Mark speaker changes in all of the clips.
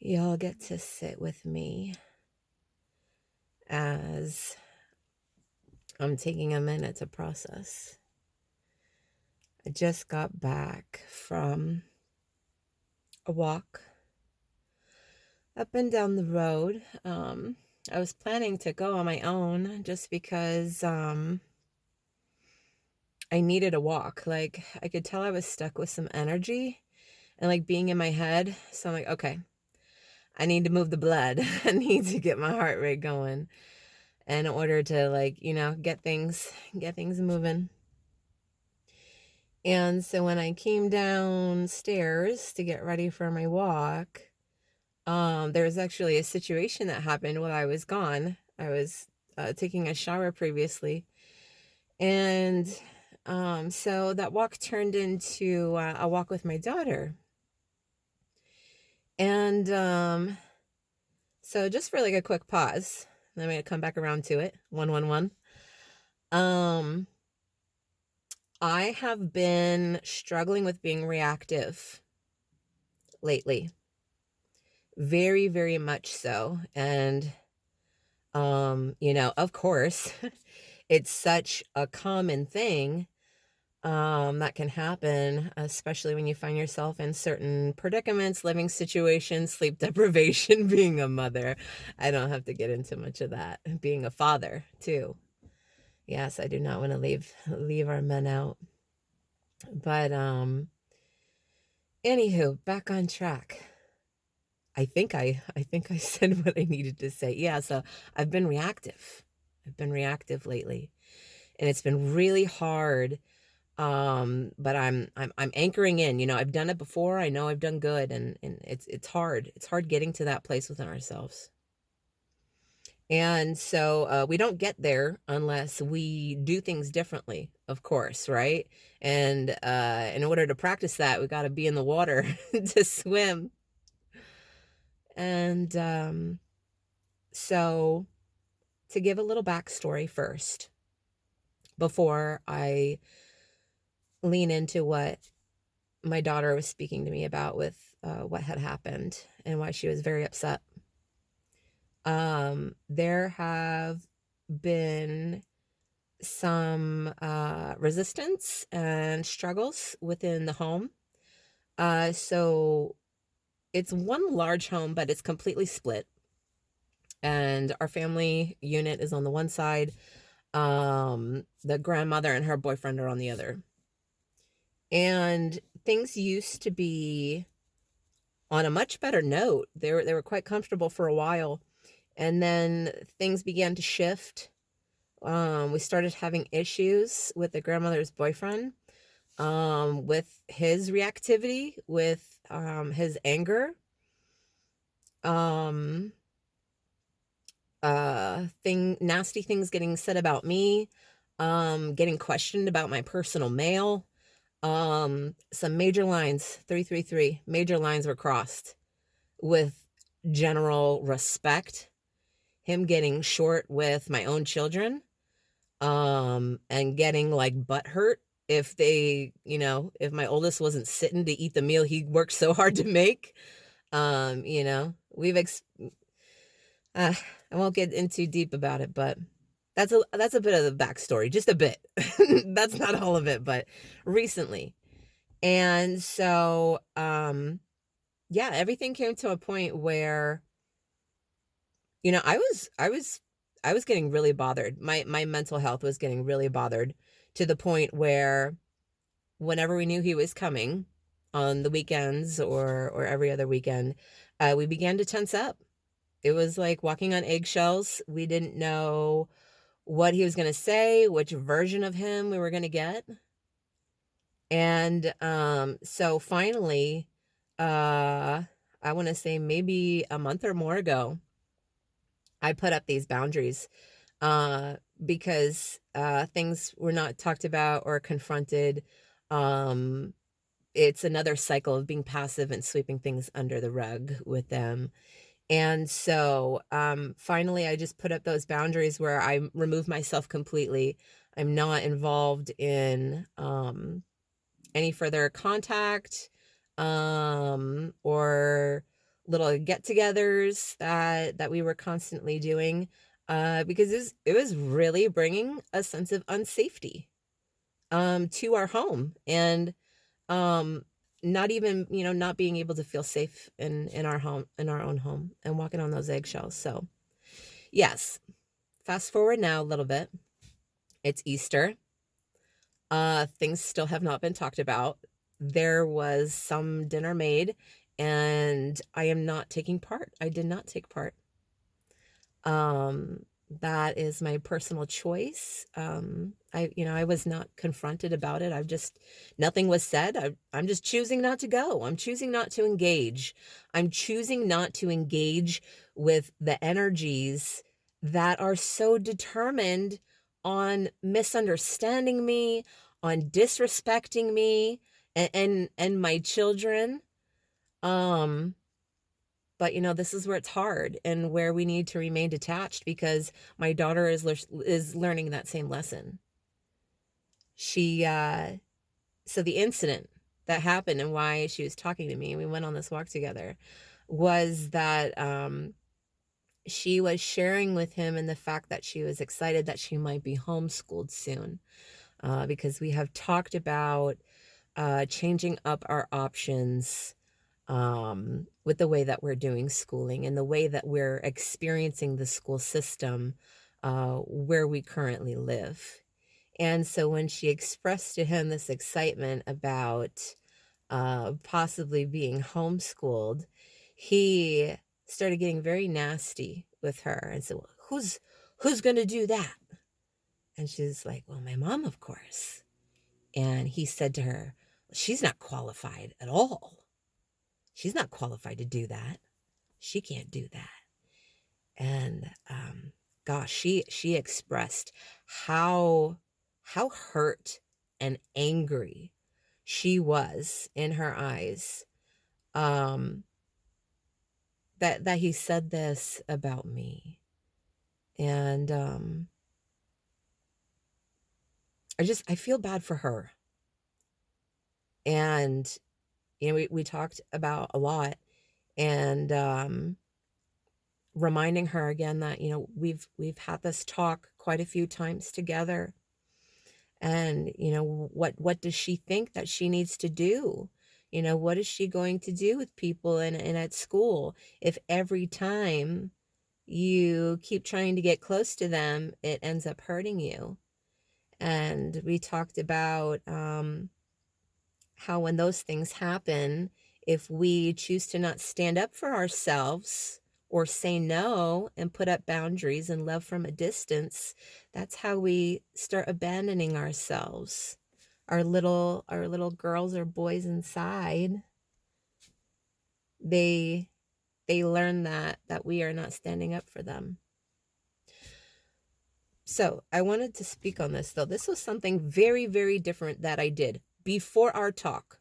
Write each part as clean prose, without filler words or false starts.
Speaker 1: Y'all get to sit with me as I'm taking a minute to process. I just got back from a walk up and down the road. I was planning to go on my own just because I needed a walk. Like, I could tell I was stuck with some energy and like being in my head. So I'm like, okay, I need to move the blood. I need to get my heart rate going in order to get things moving. And so when I came downstairs to get ready for my walk, there was actually a situation that happened while I was gone. I was taking a shower previously, and so that walk turned into a walk with my daughter. And so just for like a quick pause, I'm gonna come back around to it. 111. Um, I have been struggling with being reactive lately. Very, very much so. And, of course, it's such a common thing that can happen, especially when you find yourself in certain predicaments, living situations, sleep deprivation, being a mother. I don't have to get into much of that. Being a father, too. Yes, I do not want to leave our men out. But anywho, back on track. I think I said what I needed to say. Yeah, so I've been reactive. I've been reactive lately, and it's been really hard. But I'm anchoring in. I've done it before. I know I've done good, and it's hard. It's hard getting to that place within ourselves. And so we don't get there unless we do things differently, of course, right? And in order to practice that, we got to be in the water to swim. And so to give a little backstory first, before I lean into what my daughter was speaking to me about with what had happened and why she was very upset. There have been some resistance and struggles within the home. So it's one large home, but it's completely split. And our family unit is on the one side. The grandmother and her boyfriend are on the other. And things used to be on a much better note. They were quite comfortable for a while. And then things began to shift. We started having issues with the grandmother's boyfriend, with his reactivity, with his anger, nasty things getting said about me, getting questioned about my personal mail. Some major lines, 333, major lines were crossed with general respect. Him getting short with my own children, and getting like butthurt if if my oldest wasn't sitting to eat the meal he worked so hard to make. We've I won't get in too deep about it, but that's a bit of the backstory, just a bit. That's not all of it, but recently. And so yeah, everything came to a point where I was getting really bothered. My mental health was getting really bothered, to the point where whenever we knew he was coming on the weekends or every other weekend, we began to tense up. It was like walking on eggshells. We didn't know what he was going to say, which version of him we were going to get. And so finally, I want to say maybe a month or more ago, I put up these boundaries, because things were not talked about or confronted. It's another cycle of being passive and sweeping things under the rug with them. And so finally, I just put up those boundaries where I remove myself completely. I'm not involved in any further contact, or little get-togethers that we were constantly doing, because it was really bringing a sense of unsafety to our home, and um not even, not being able to feel safe in our home, in our own home, and walking on those eggshells. So yes, fast forward now a little bit. It's Easter. Things still have not been talked about. There was some dinner made, and I am not taking part. I did not take part. Um, that is my personal choice. I was not confronted about it. Nothing was said. I'm just choosing not to go. I'm choosing not to engage. I'm choosing not to engage with the energies that are so determined on misunderstanding me, on disrespecting me and my children. Um, but this is where it's hard and where we need to remain detached, because my daughter is learning that same lesson. She So the incident that happened and why she was talking to me, and we went on this walk together, was that she was sharing with him, and the fact that she was excited that she might be homeschooled soon, because we have talked about changing up our options with the way that we're doing schooling and the way that we're experiencing the school system where we currently live. And so when she expressed to him this excitement about possibly being homeschooled, he started getting very nasty with her and said, well, who's going to do that? And she's like, well, my mom, of course. And he said to her, she's not qualified at all. She's not qualified to do that. She can't do that. And gosh, she expressed how hurt and angry she was in her eyes, that he said this about me. And I feel bad for her. And we talked about a lot, and reminding her again that we've had this talk quite a few times together. And what does she think that she needs to do? What is she going to do with people and at school if every time you keep trying to get close to them, it ends up hurting you? And we talked about how when those things happen, if we choose to not stand up for ourselves or say no and put up boundaries and love from a distance, that's how we start abandoning ourselves. Our little girls or boys inside, they learn that we are not standing up for them. So I wanted to speak on this, though. This was something very, very different that I did before our talk,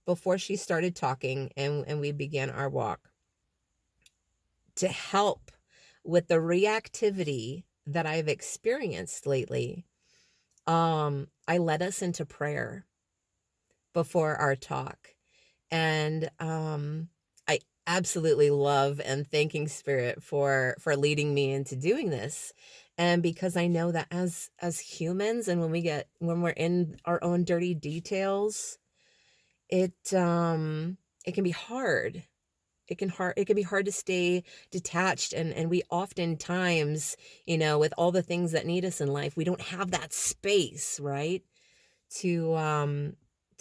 Speaker 1: before she started talking and we began our walk, to help with the reactivity that I've experienced lately. I led us into prayer before our talk, and I absolutely love and thanking Spirit for leading me into doing this. And because I know that as humans, and when we're in our own dirty details, it can be hard. It can be hard to stay detached, and we oftentimes, with all the things that need us in life, we don't have that space, right? To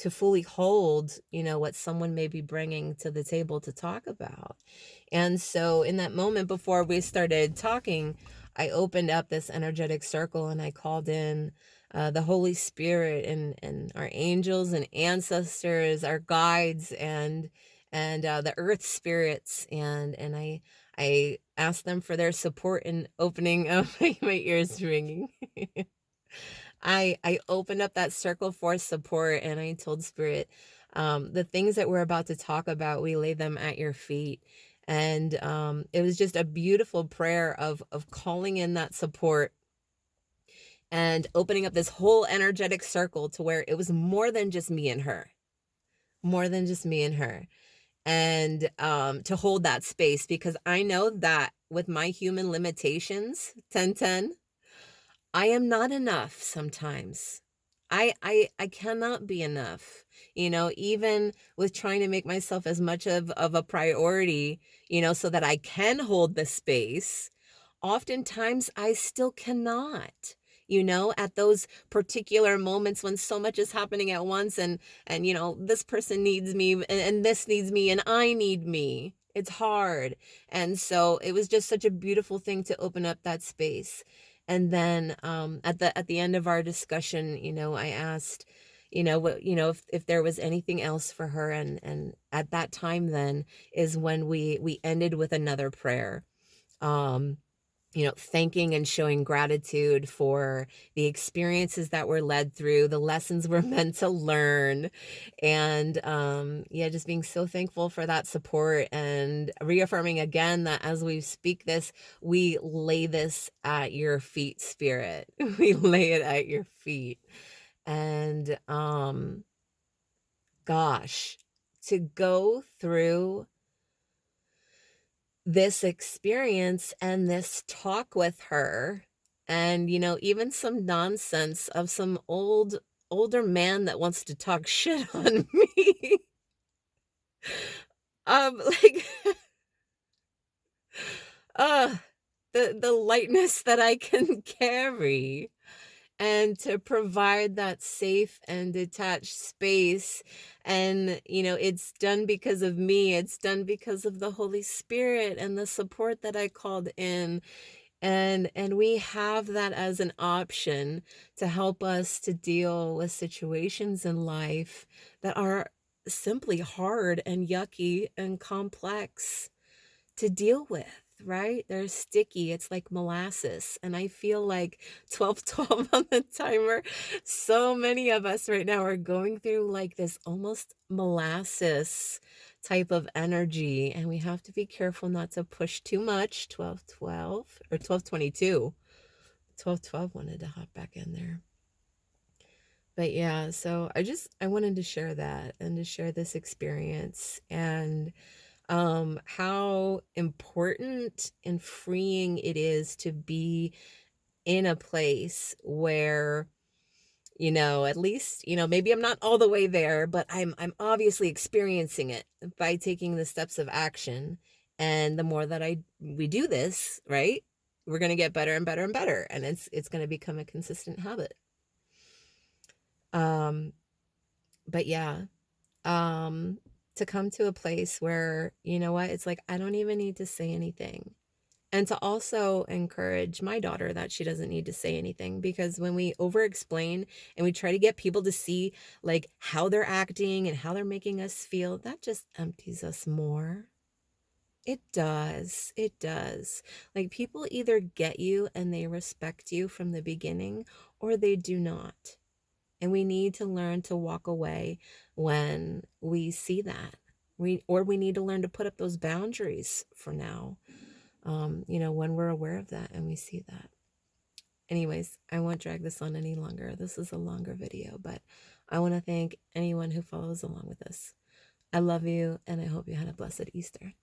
Speaker 1: fully hold, what someone may be bringing to the table to talk about. And so in that moment before we started talking, I opened up this energetic circle and I called in the Holy Spirit and our angels and ancestors, our guides, and the earth spirits, and I asked them for their support in opening up my ears ringing. I opened up that circle for support, and I told Spirit, the things that we're about to talk about, we lay them at your feet. And it was just a beautiful prayer of calling in that support and opening up this whole energetic circle to where it was more than just me and her. More than just me and her. and to hold that space, because I know that with my human limitations, 1010, I am not enough sometimes. I cannot be enough. Even with trying to make myself as much of a priority, so that I can hold the space, oftentimes I still cannot. At those particular moments when so much is happening at once, and this person needs me, and this needs me, and I need me. It's hard. And so it was just such a beautiful thing to open up that space. And then at the end of our discussion, I asked, what, if there was anything else for her, and at that time then is when we ended with another prayer. Um Thanking and showing gratitude for the experiences that were led through, the lessons we're meant to learn. And yeah, just being so thankful for that support, and reaffirming again that as we speak this, we lay this at your feet, Spirit. We lay it at your feet. And gosh, to go through this experience and this talk with her, and even some nonsense of some older man that wants to talk shit on me. Like, uh the lightness that I can carry, and to provide that safe and detached space. And it's done because of me, it's done because of the Holy Spirit and the support that I called in. And we have that as an option to help us to deal with situations in life that are simply hard and yucky and complex to deal with, right? They're sticky. It's like molasses. And I feel like 1212 on the timer. So many of us right now are going through like this almost molasses type of energy. And we have to be careful not to push too much. 1212 or 1222. 1212 wanted to hop back in there. But yeah, so I wanted to share that, and to share this experience, and how important and freeing it is to be in a place where, at least, maybe I'm not all the way there, but I'm obviously experiencing it by taking the steps of action. And the more that we do this, right, we're going to get better and better and better, and it's going to become a consistent habit. But yeah, to come to a place where, it's like, I don't even need to say anything. And to also encourage my daughter that she doesn't need to say anything, because when we over explain and we try to get people to see like how they're acting and how they're making us feel, that just empties us more. It does. It does. Like, people either get you and they respect you from the beginning, or they do not. And we need to learn to walk away when we see that. We need to learn to put up those boundaries for now, when we're aware of that and we see that. Anyways, I won't drag this on any longer. This is a longer video, but I want to thank anyone who follows along with this. I love you, and I hope you had a blessed Easter.